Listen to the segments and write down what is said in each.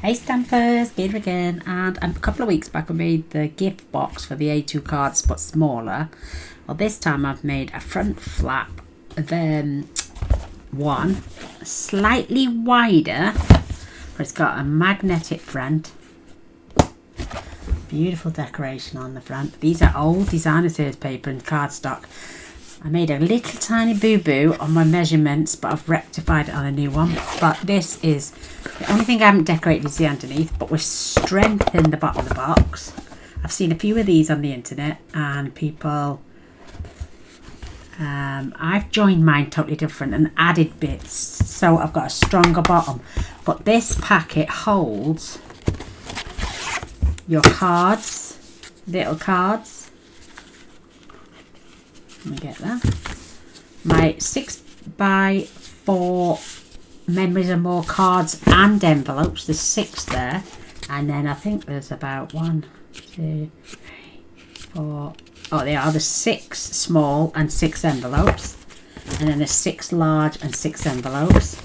Hey Stampers, Gaynor again, and a couple of weeks back I made the gift box for the A2 cards but smaller. Well, this time I've made a front flap one, slightly wider, but it's got a magnetic front. Beautiful decoration on the front. These are old designer series paper and cardstock. I made a little tiny boo-boo on my measurements, but I've rectified it on a new one. But this is, the only thing I haven't decorated is the underneath, but we've strengthened the bottom of the box. I've seen a few of these on the internet and people, I've joined mine totally different and added bits. So I've got a stronger bottom. But this packet holds your cards, little cards. Let me get that. My 6x4 memories and more cards and envelopes. There's 6 there. And then I think there's about 1, 2, 3, 4. Oh, they are the 6 small and 6 envelopes. And then there's 6 large and 6 envelopes.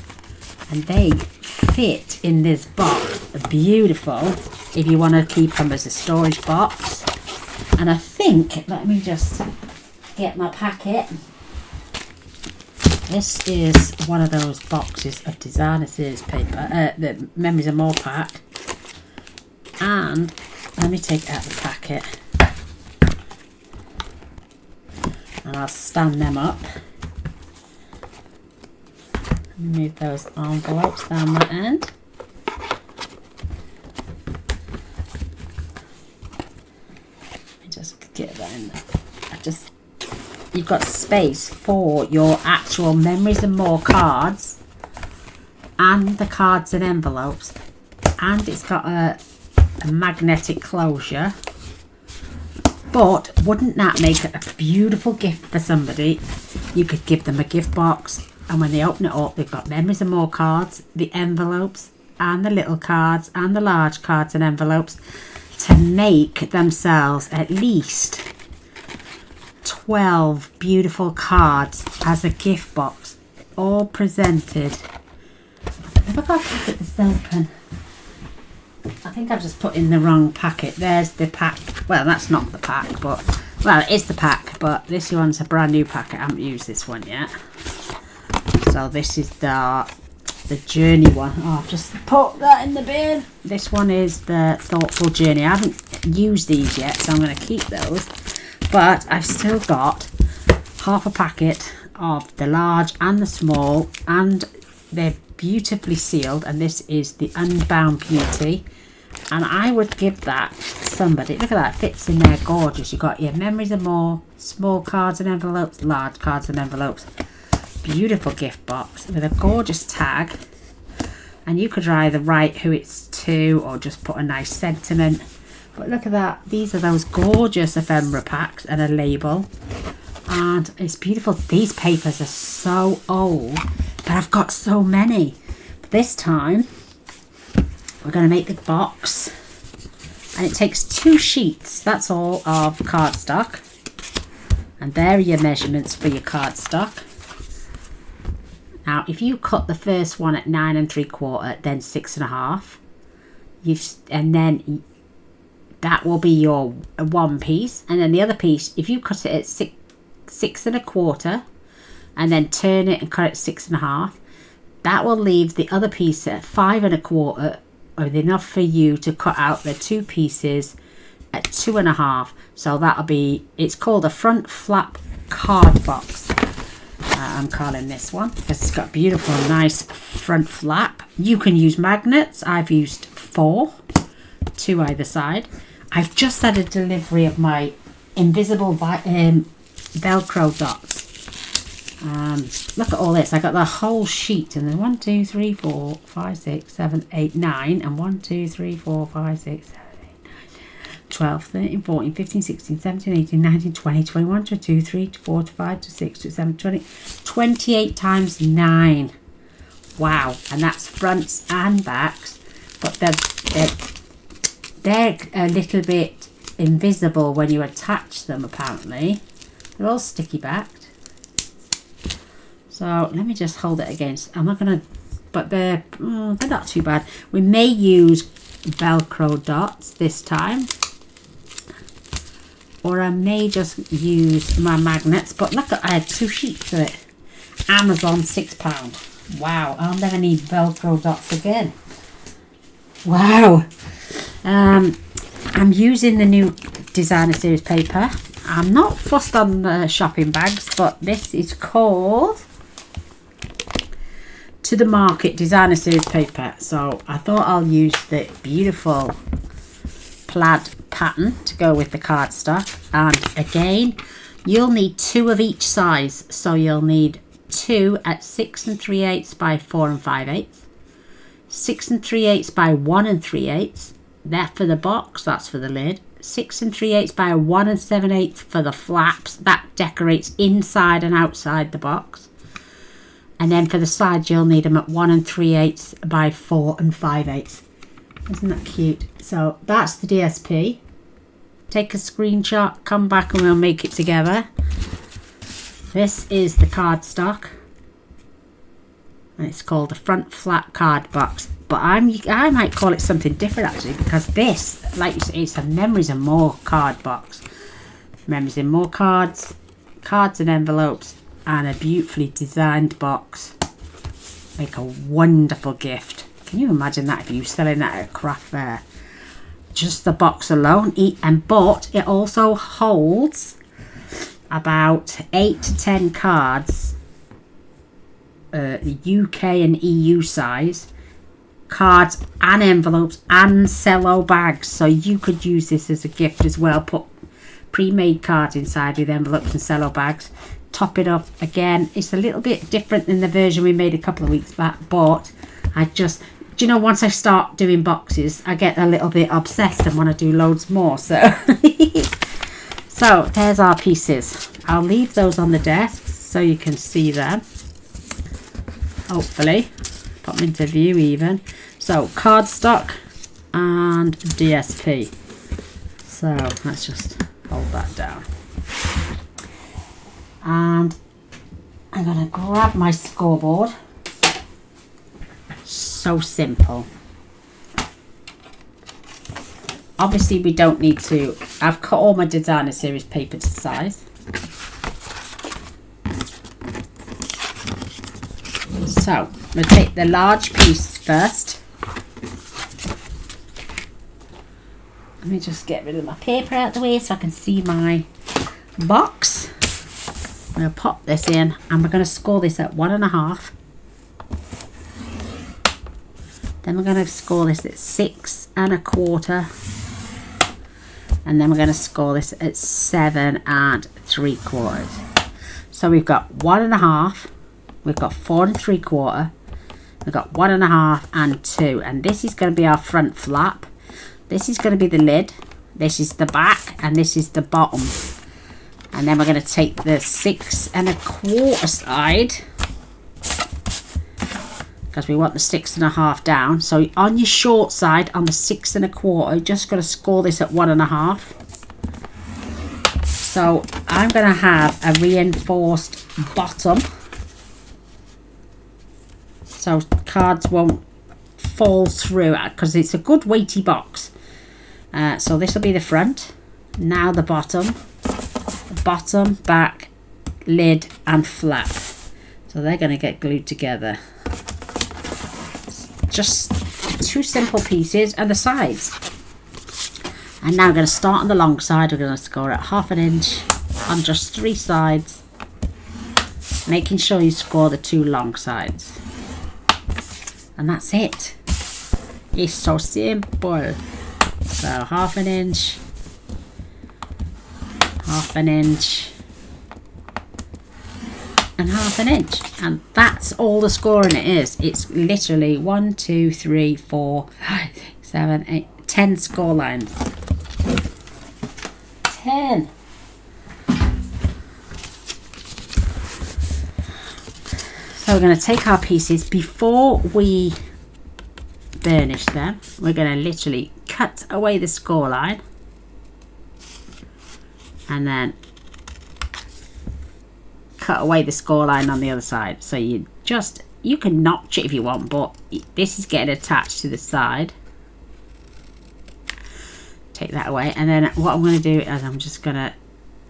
And they fit in this box. Beautiful. If you want to keep them as a storage box. And I think, let me just get my packet. This is one of those boxes of designer series paper, the Memories and More pack. And let me take out the packet and I'll stand them up. Move those envelopes down that end. Let me just get that in there. You've got space for your actual Memories and More cards and the cards and envelopes, and it's got a magnetic closure. But wouldn't that make it a beautiful gift for somebody? You could give them a gift box, and when they open it up, they've got Memories and More cards, the envelopes and the little cards and the large cards and envelopes, to make themselves at least 12 beautiful cards as a gift box, all presented. Have I got to packet this open? I think I've just put in the wrong packet. There's the pack. Well, that's not the pack, but, well, it is the pack, but this one's a brand new packet. I haven't used this one yet. So this is the Journey one. Oh, I've just put that in the bin. This one is the Thoughtful Journey. I haven't used these yet, so I'm going to keep those. But I've still got half a packet of the large and the small, and they're beautifully sealed, and this is the Unbound Beauty, and I would give that to somebody. Look at that, fits in there gorgeous. You've got your Memories and More, small cards and envelopes, large cards and envelopes. Beautiful gift box with a gorgeous tag, and you could either write who it's to or just put a nice sentiment. But look at that, these are those gorgeous ephemera packs and a label, and it's beautiful. These papers are so old, but I've got so many. But this time we're going to make the box, and it takes 2 sheets, that's all, of cardstock, and there are your measurements for your cardstock. Now if you cut the first one at 9 3/4, then 6 1/2, and then that will be your one piece, and then the other piece, if you cut it at 6 1/4 and then turn it and cut it at 6 1/2, that will leave the other piece at 5 1/4, with enough for you to cut out the 2 pieces at 2 1/2. So that'll be, it's called a front flap card box. I'm calling this one because it's got beautiful nice front flap. You can use magnets. I've used 4, 2 either side. I've just had a delivery of my invisible Velcro dots. Look at all this. I got the whole sheet, and then 1, 2, 3, 4, 5, 6, 7, 8, 9, and 1, 2, 3, 4, 5, 6, 7, 8, 9, 12, 13, 14, 15, 16, 17, 18, 19, 20, 21, 22, 23, 24, 25, 26, 27, 20, 28 times 9. Wow. And that's fronts and backs, but they're a little bit invisible when you attach them, apparently. They're all sticky backed. So let me just hold it against. I'm not going to but they're not too bad. We may use Velcro dots this time, or I may just use my magnets. But look, I had 2 sheets of it. Amazon, £6. Wow, I'll never need Velcro dots again. Wow. I'm using the new designer series paper. I'm not fussed on the shopping bags, but this is called To the Market designer series paper. So I thought I'll use the beautiful plaid pattern to go with the cardstock. And again, you'll need 2 of each size. So you'll need 2 at 6 3/8 by 4 5/8, 6 3/8 by 1 3/8. That for the box, that's for the lid. 6 3/8 by 1 7/8 for the flaps. That decorates inside and outside the box. And then for the sides, you'll need them at 1 3/8 by 4 5/8. Isn't that cute? So that's the DSP. Take a screenshot, come back and we'll make it together. This is the cardstock. And it's called the front flap card box. But I might call it something different actually, because this, like you say, it's a Memories and More card box. Memories and More cards, cards and envelopes, and a beautifully designed box. Make a wonderful gift. Can you imagine that if you were selling that at a craft fair? Just the box alone. But it also holds about 8 to 10 cards, UK and EU size. Cards and envelopes and cello bags, so you could use this as a gift as well. Put pre-made cards inside with envelopes and cello bags, top it up. Again, it's a little bit different than the version we made a couple of weeks back, but I just, do you know, once I start doing boxes I get a little bit obsessed and want to do loads more. So so there's our pieces. I'll leave those on the desk so you can see them, hopefully put them into view even. So cardstock and DSP. So let's just hold that down. And I'm going to grab my scoreboard. So simple. Obviously we don't need to, I've cut all my designer series paper to size. So I'm going to take the large piece first. Let me just get rid of my paper out of the way so I can see my box. I'm going to pop this in and we're going to score this at 1.5. Then we're going to score this at 6 1/4. And then we're going to score this at 7 3/4. So we've got 1.5. We've got 4 3/4. We've got 1.5 and 2. And this is going to be our front flap. This is going to be the lid. This is the back. And this is the bottom. And then we're going to take the 6 1/4 side, because we want the 6 1/2 down. So on your short side, on the 6 1/4, you're just going to score this at 1.5. So I'm going to have a reinforced bottom, so cards won't fall through, because it's a good weighty box. So this will be the front. Now the bottom, back, lid and flap. So they're going to get glued together. Just 2 simple pieces, and the sides. And now we're going to start on the long side. We're going to score at 1/2 inch on just 3 sides, making sure you score the 2 long sides. And that's it. It's so simple. So 1/2 inch, 1/2 inch, and 1/2 inch, and that's all the scoring it is. It's literally 1 2 3 4 5 6 7 8 10 score lines. 10. So we're going to take our pieces. Before we burnish them, we're going to literally cut away the score line, and then cut away the score line on the other side. So you you can notch it if you want, but this is getting attached to the side. Take that away, and then what I'm going to do is I'm just going to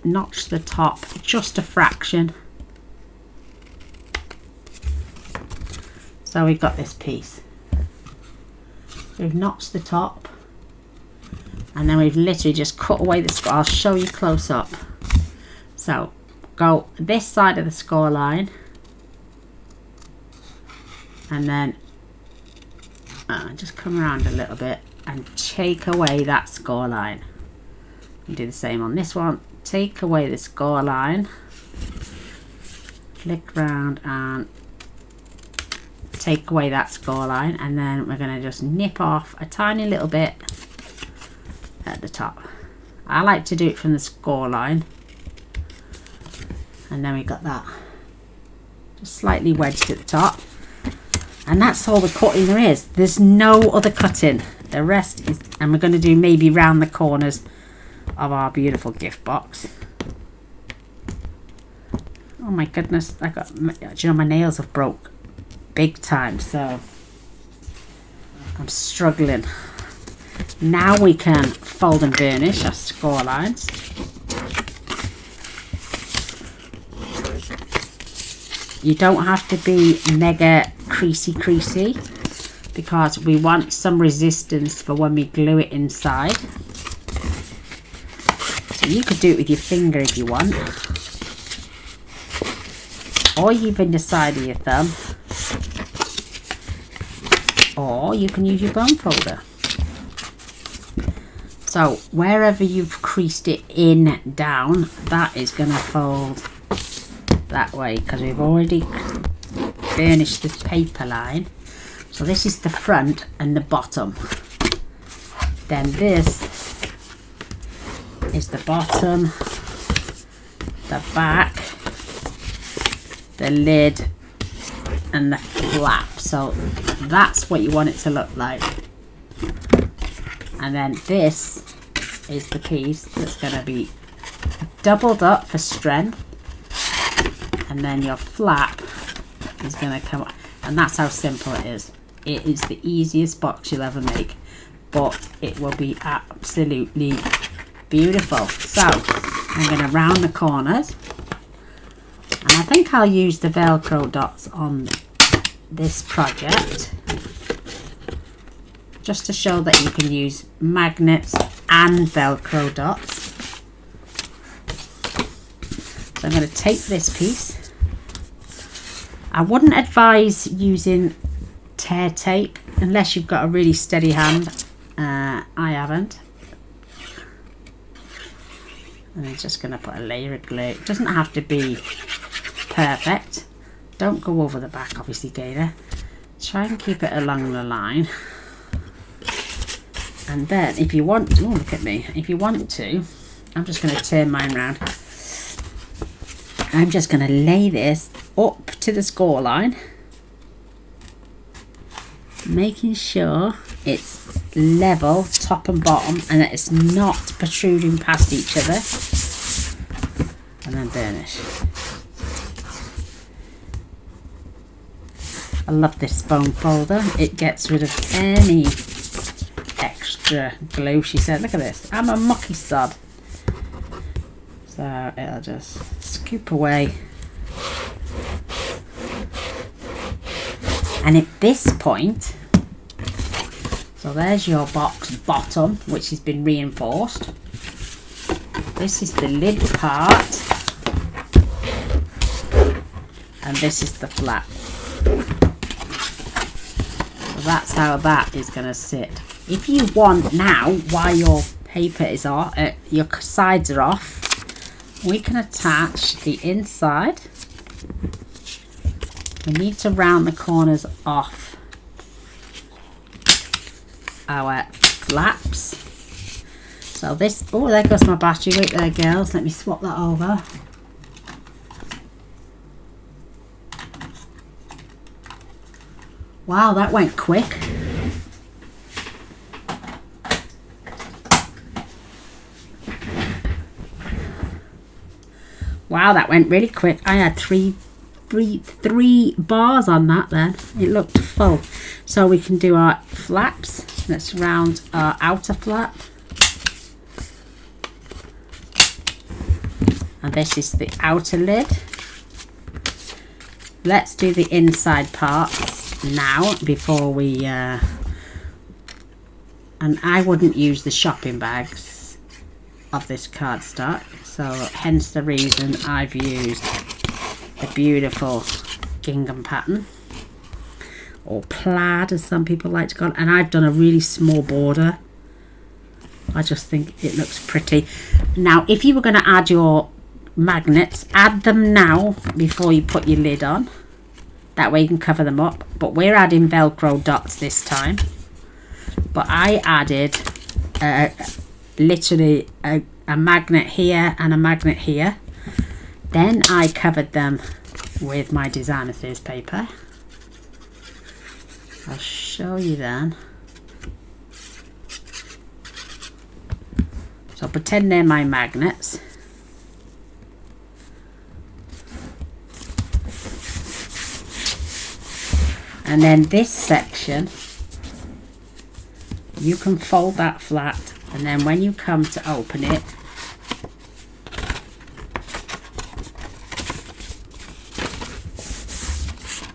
notch the top just a fraction. So we've got this piece. We've notched the top, and then we've literally just cut away the score. I'll show you close up. So go this side of the score line, and then just come around a little bit and take away that score line. And do the same on this one. Take away the score line, flick round and take away that score line, and then we're going to just nip off a tiny little bit at the top. I like to do it from the score line, and then we got that just slightly wedged at the top, and that's all the cutting there is. There's no other cutting. The rest is, and we're going to do maybe round the corners of our beautiful gift box. Oh my goodness, I got, do you know, my nails have broke big time, so I'm struggling. Now we can fold and burnish our score lines. You don't have to be mega creasy because we want some resistance for when we glue it inside. So you could do it with your finger if you want, or even the side of your thumb, or you can use your bone folder. So wherever you've creased it in down, that is going to fold that way, because we've already burnished the paper line. So this is the front and the bottom. Then this is the bottom, the back, the lid and the flap. So that's what you want it to look like. And then this is the piece that's going to be doubled up for strength, and then your flap is going to come up, and that's how simple it is. It is the easiest box you'll ever make, but it will be absolutely beautiful. So I'm going to round the corners, and I think I'll use the Velcro dots on this project just to show that you can use magnets and Velcro dots. So I'm going to take this piece. I wouldn't advise using tear tape unless you've got a really steady hand. I haven't. And I'm just going to put a layer of glue. It doesn't have to be perfect. Don't go over the back, obviously, Gaynor. Try and keep it along the line. And then if you want to, oh, look at me, if you want to, I'm just going to turn mine around. I'm just going to lay this up to the score line, making sure it's level top and bottom and that it's not protruding past each other, and then burnish. I love this foam folder. It gets rid of any extra glue. She said, look at this, I'm a mucky sod. So it'll just scoop away. And at this point, so there's your box bottom, which has been reinforced. This is the lid part, and this is the flap. So that's how that is going to sit. If you want now, while your paper is off, your sides are off, we can attach the inside. We need to round the corners off our flaps. So this, oh, there goes my battery. Wait there, girls, let me swap that over. Wow, that went quick. Wow, that went really quick. I had 3 three bars on that then. It looked full. So we can do our flaps. Let's round our outer flap. And this is the outer lid. Let's do the inside parts now before we and I wouldn't use the shopping bags of this cardstock, so hence the reason I've used the beautiful gingham pattern, or plaid as some people like to call it, and I've done a really small border. I just think it looks pretty. Now if you were going to add your magnets, add them now before you put your lid on, that way you can cover them up. But we're adding Velcro dots this time, but I added literally a magnet here and a magnet here. Then I covered them with my designer series paper. I'll show you then. So pretend they're my magnets. And then this section, you can fold that flat, and then when you come to open it,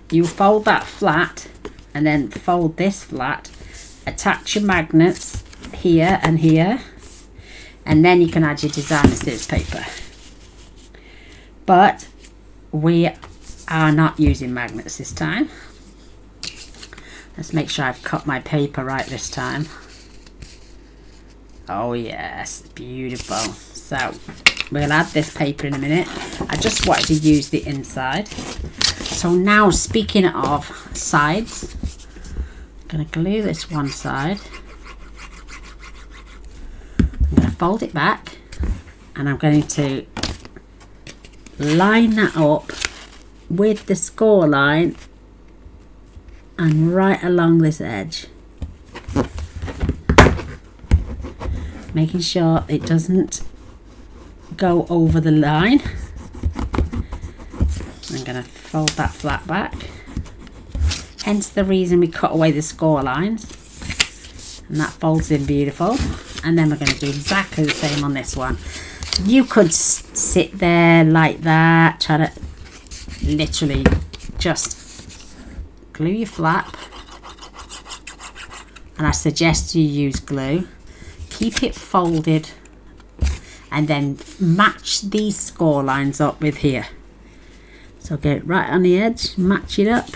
you fold that flat and then fold this flat, attach your magnets here and here, and then you can add your designer series paper. But we are not using magnets this time. Let's make sure I've cut my paper right this time. Oh yes, beautiful. So we'll add this paper in a minute. I just wanted to use the inside. So now, speaking of sides, I'm going to glue this one side. I'm going to fold it back, and I'm going to line that up with the score line and right along this edge, making sure it doesn't go over the line. I'm going to fold that flat back, hence the reason we cut away the score lines, and that folds in beautiful. And then we're going to do exactly the same on this one. You could sit there like that, try to literally just glue your flap, and I suggest you use glue. Keep it folded and then match these score lines up with here. So get it right on the edge, match it up,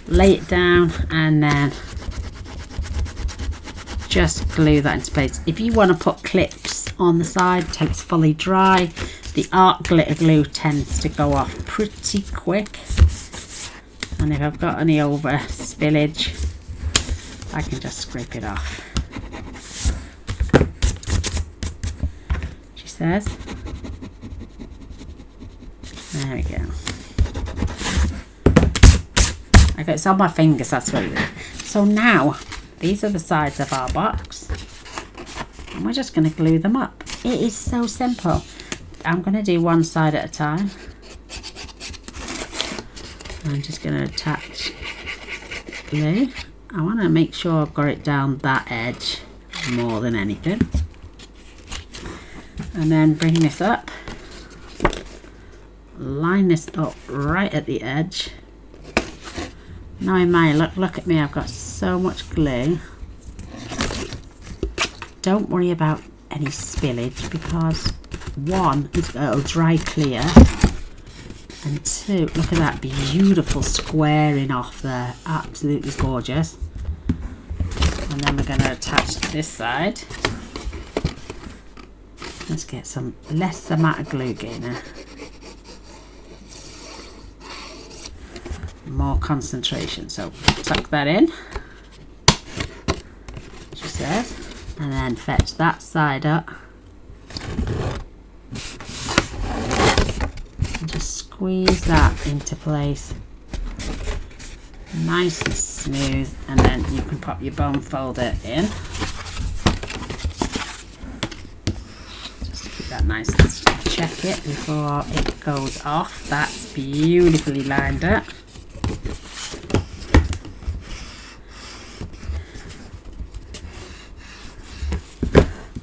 lay it down, and then just glue that into place. If you want to put clips on the side till it's fully dry, the art glitter glue tends to go off pretty quick. And if I've got any over spillage, I can just scrape it off. She says. There we go. Okay, it's on my fingers, that's what it is. So now, these are the sides of our box, and we're just going to glue them up. It is so simple. I'm going to do one side at a time. I'm just going to attach glue. I want to make sure I've got it down that edge more than anything. And then bring this up. Line this up right at the edge. Now in my look at me, I've got so much glue. Don't worry about any spillage, because one, it'll dry clear. And two, look at that beautiful squaring off there, absolutely gorgeous. And then we're going to attach this side. Let's get some less amount of glue Gaynor. More concentration. So tuck that in, she says, and then fetch that side up. Just squeeze that into place, nice and smooth, and then you can pop your bone folder in. Just keep that that nice. Let's check it before it goes off. That's beautifully lined up.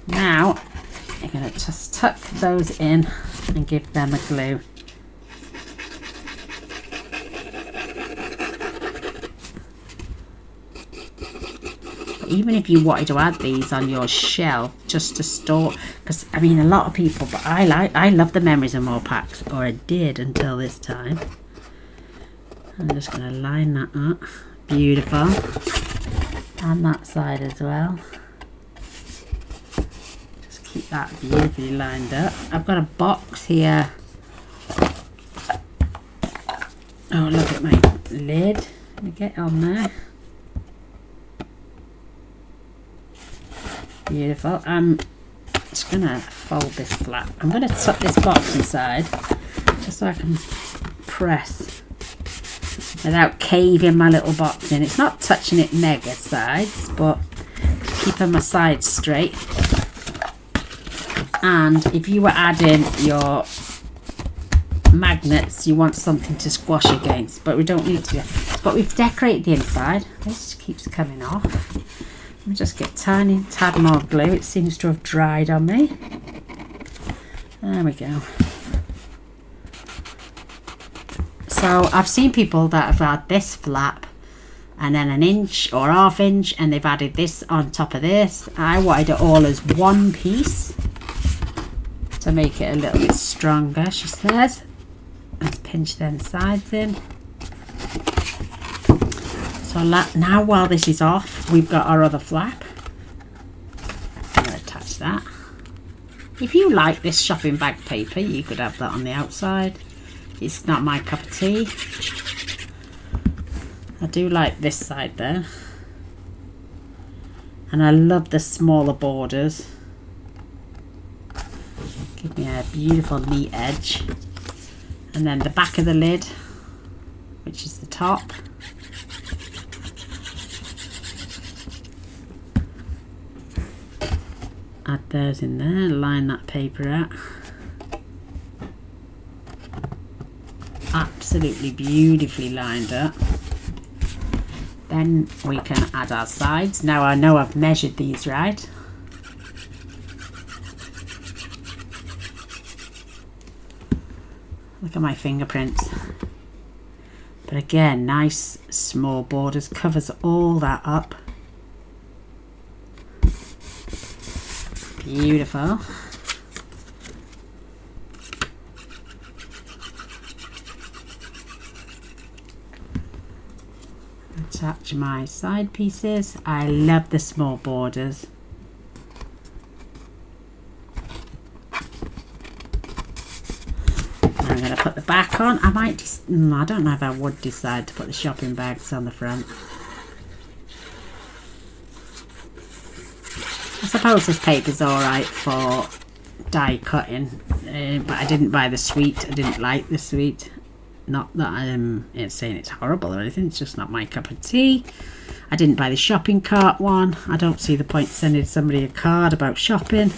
Now you're going to just tuck those in and give them a glue. Even if you wanted to add these on your shelf just to store, because I mean a lot of people, but I love the Memories and More packs, or I did until this time. I'm just going to line that up. Beautiful. And that side as well. Just keep that beautifully lined up. I've got a box here. Oh, look at my lid. Let me get on there. Beautiful. I'm just going to fold this flat. I'm going to tuck this box inside just so I can press without caving my little box in. It's not touching it mega sides, but keeping my sides straight. And if you were adding your magnets, you want something to squash against, but we don't need to. But we've decorated the inside. This keeps coming off. Let me just get tiny tad more glue. It seems to have dried on me. There we go. So I've seen people that have had this flap and then an inch or half inch, and they've added this on top of this. I wanted it all as one piece to make it a little bit stronger, she says. Let's pinch them sides in. So now while this is off, we've got our other flap. I'm going to attach that. If you like this shopping bag paper, you could have that on the outside. It's not my cup of tea. I do like this side there. And I love the smaller borders. Give me a beautiful neat edge. And then the back of the lid, which is the top. Add those in there, line that paper out. Absolutely beautifully lined up. Then we can add our sides. Now I know I've measured these right. Look at my fingerprints. But again, nice small borders, covers all that up. Beautiful. Attach my side pieces. I love the small borders. I'm going to put the back on. I don't know if I would decide to put the shopping bags on the front. I suppose this paper's alright for die cutting, but I didn't buy the sweet. I didn't like the sweet. Not that I'm saying it's horrible or anything, it's just not my cup of tea. I didn't buy the shopping cart one. I don't see the point sending somebody a card about shopping.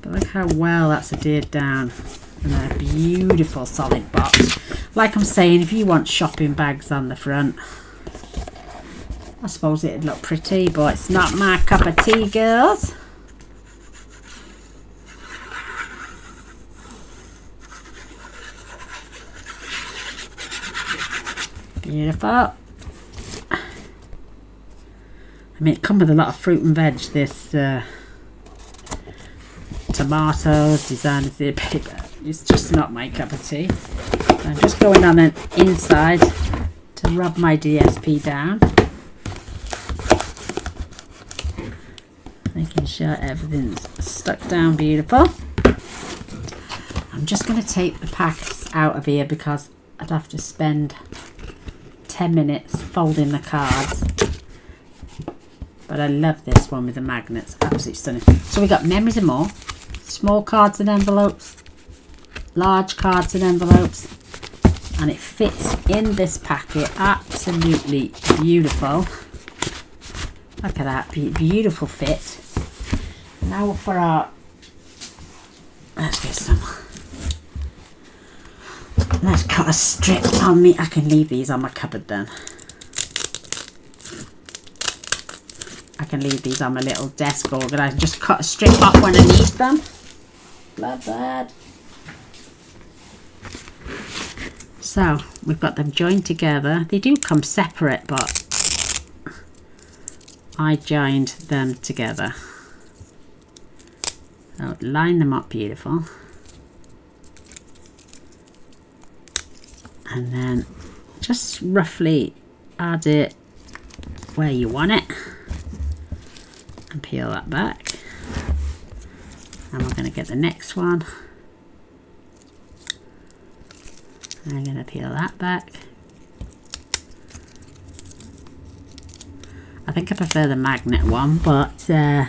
But look how well that's adhered down. And a beautiful solid box. Like I'm saying, if you want shopping bags on the front, I suppose it'd look pretty, but it's not my cup of tea, girls. Beautiful. I mean, it comes with a lot of fruit and veg. This tomatoes, designer paper. It's just not my cup of tea. I'm just going on an inside to rub my DSP down. Making sure everything's stuck down beautiful. I'm just going to take the packs out of here because I'd have to spend 10 minutes folding the cards. But I love this one with the magnets. Absolutely stunning. So we got Memories and More, small cards and envelopes, large cards and envelopes, and it fits in this packet. Absolutely beautiful. Look at that, beautiful fit. Now for our, let's get some, let's cut a strip on me. I can leave these on my cupboard then. I can leave these on my little desk organised. Just cut a strip off when I need them. Love that. So we've got them joined together. They do come separate, but I joined them together. So line them up beautiful. And then just roughly add it where you want it. And peel that back. And we're going to get the next one. I'm going to peel that back. I think I prefer the magnet one, but I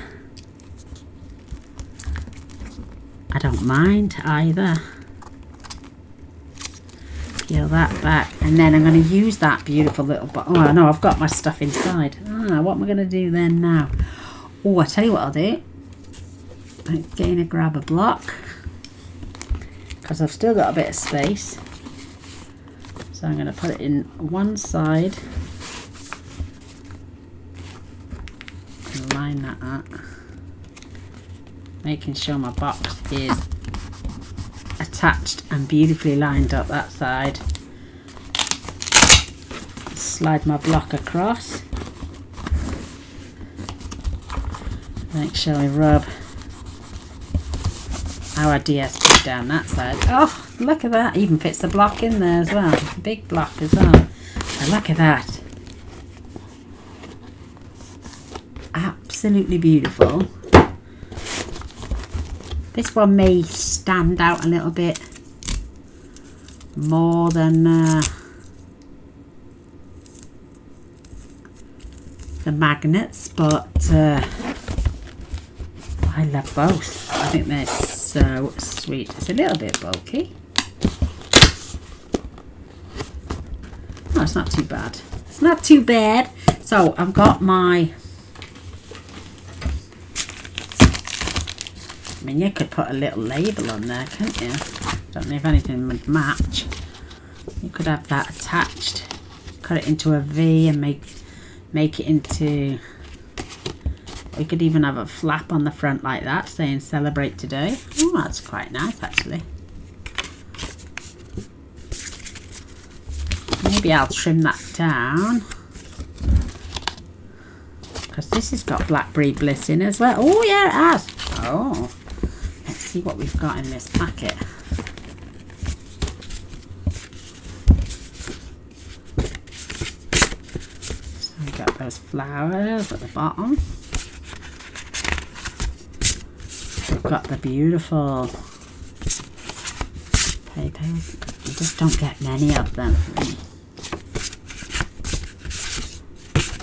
don't mind either. Peel that back, and then I'm going to use that beautiful little oh no, I've got my stuff inside. What am I going to do then now? Oh, I tell you what I'll do. I'm going to grab a block because I've still got a bit of space. So I'm going to put it in one side and line that up, making sure my box is attached and beautifully lined up that side. Slide my block across. Make sure I rub our DSP down that side. Oh, look at that. Even fits the block in there as well. It's a big block as well. And look at that. Absolutely beautiful. This one may stand out a little bit more than the magnets, but I love both. I think they're so sweet. It's a little bit bulky. Oh, it's not too bad. It's not too bad. So I've got my, I mean, you could put a little label on there, can't you? Don't know if anything would match. You could have that attached, cut it into a V and make it into, you could even have a flap on the front like that saying celebrate today. Oh, that's quite nice actually. Maybe I'll trim that down because this has got blackberry bliss in as well. Oh yeah, it has. Oh, let's see what we've got in this packet. So we've got those flowers at the bottom. We've got the beautiful papers. You just don't get many of them.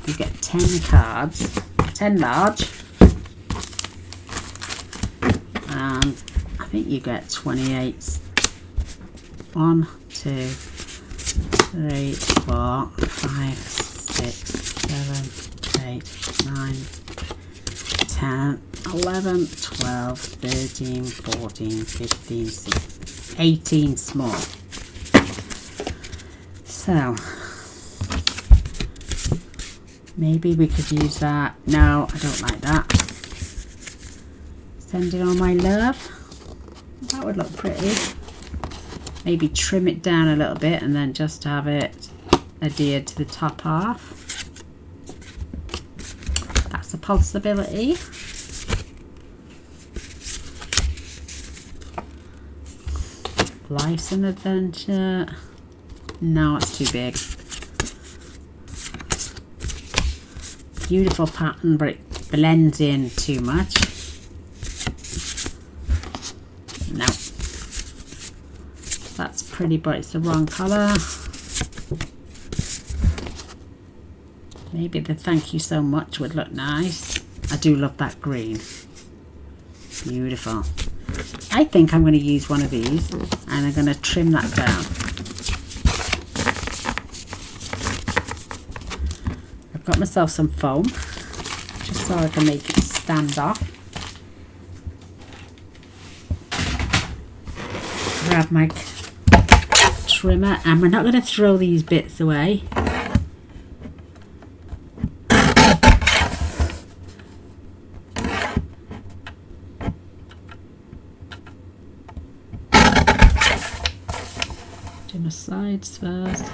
You get 10 cards, 10 large, and I think you get 28. 1, 2, 3, 4, 5, 6, 7, 8, 9, 10, 11, 12, 13, 14, 15, 16, 18 small. So maybe we could use that. No, I don't like that. Send it on my love. That would look pretty. Maybe trim it down a little bit and then just have it adhered to the top half. That's a possibility. Life's an adventure. No, it's too big. Beautiful pattern, but it blends in too much. No. That's pretty, but it's the wrong colour. Maybe the thank you so much would look nice. I do love that green. Beautiful. I think I'm going to use one of these and I'm going to trim that down. I've got myself some foam. so I can make it stand off. Grab my trimmer, and we're not going to throw these bits away. Do my sides first.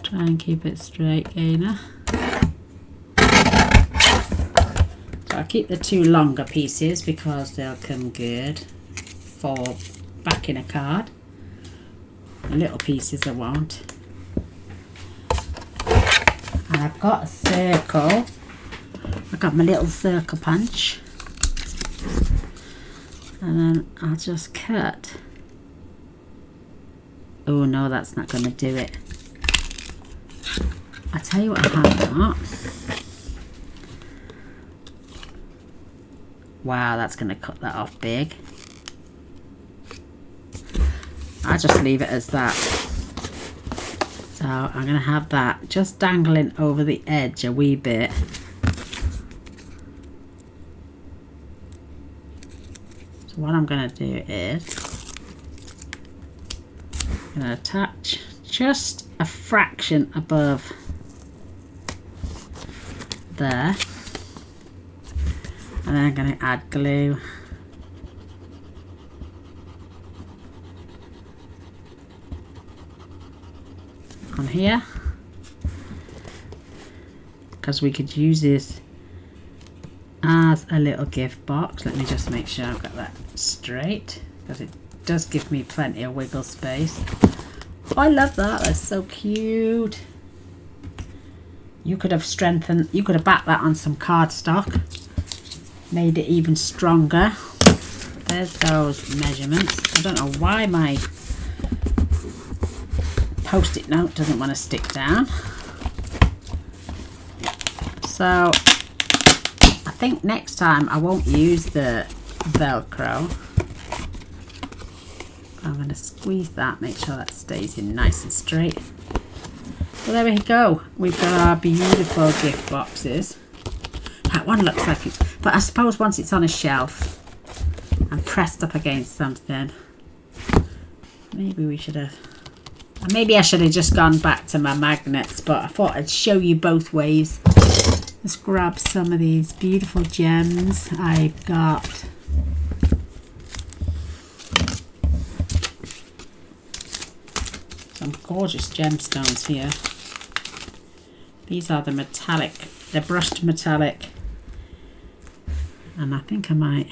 Try and keep it straight, Gaynor. So I'll keep the two longer pieces because they'll come good for backing a card. The little pieces I won't. And I've got a circle. I've got my little circle punch. And then I'll just cut. Oh no, that's not going to do it. I'll tell you what I have got. Wow, that's going to cut that off big. I'll just leave it as that. So I'm going to have that just dangling over the edge a wee bit. So what I'm going to do is I'm going to attach just a fraction above there, and then I'm going to add glue on here, because we could use this as a little gift box. Let me just make sure I've got that straight, because it does give me plenty of wiggle space. Oh, I love that. That's so cute. You could have strengthened, you could have backed that on some cardstock, made it even stronger. There's those measurements. I don't know why my post-it note doesn't want to stick down. So I think next time I won't use the Velcro. I'm going to squeeze that, make sure that stays in nice and straight. So there we go. We've got our beautiful gift boxes. That one looks like it's, but I suppose once it's on a shelf and pressed up against something, maybe we should have, maybe I should have just gone back to my magnets, but I thought I'd show you both ways. Let's grab some of these beautiful gems. I've got some gorgeous gemstones here. These are the metallic, the brushed metallic, and I think I might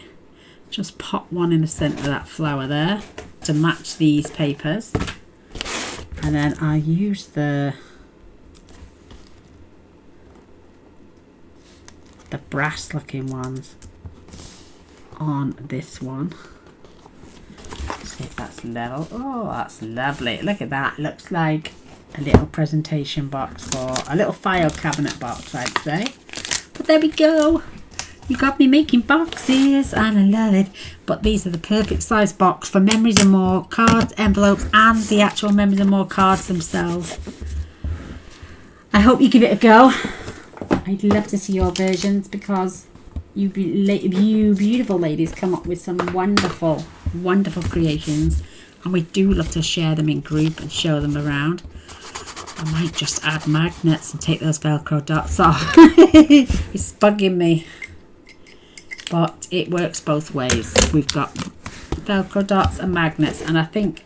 just pop one in the center of that flower there to match these papers, and then I'll use the brass looking ones on this one. See if that's level. Oh, that's lovely. Look at that. Looks like a little presentation box, for a little file cabinet box, I'd say. But there we go. You got me making boxes and I love it. But these are the perfect size box for Memories and More cards, envelopes, and the actual Memories and More cards themselves. I hope you give it a go. I'd love to see your versions, because you beautiful ladies come up with some wonderful creations, and we do love to share them in group and show them around. I might just add magnets and take those Velcro dots off. It's bugging me, but it works both ways. We've got Velcro dots and magnets, and I think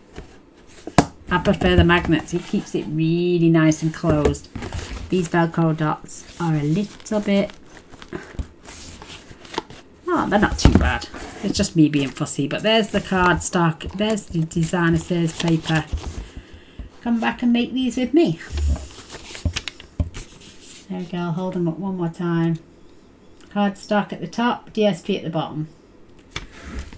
I prefer the magnets. It keeps it really nice and closed. These Velcro dots are a little bit, oh, they're not too bad. It's just me being fussy. But there's the cardstock, there's the designer says paper. Come back and make these with me. There we go, I'll hold them up one more time. Cardstock at the top, DSP at the bottom.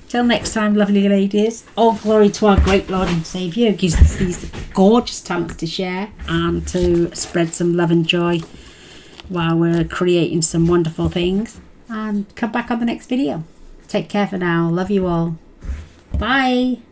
Till next time, lovely ladies, all glory to our great Lord and Saviour, who gives us these gorgeous talents to share and to spread some love and joy while we're creating some wonderful things. And come back on the next video. Take care for now. Love you all. Bye.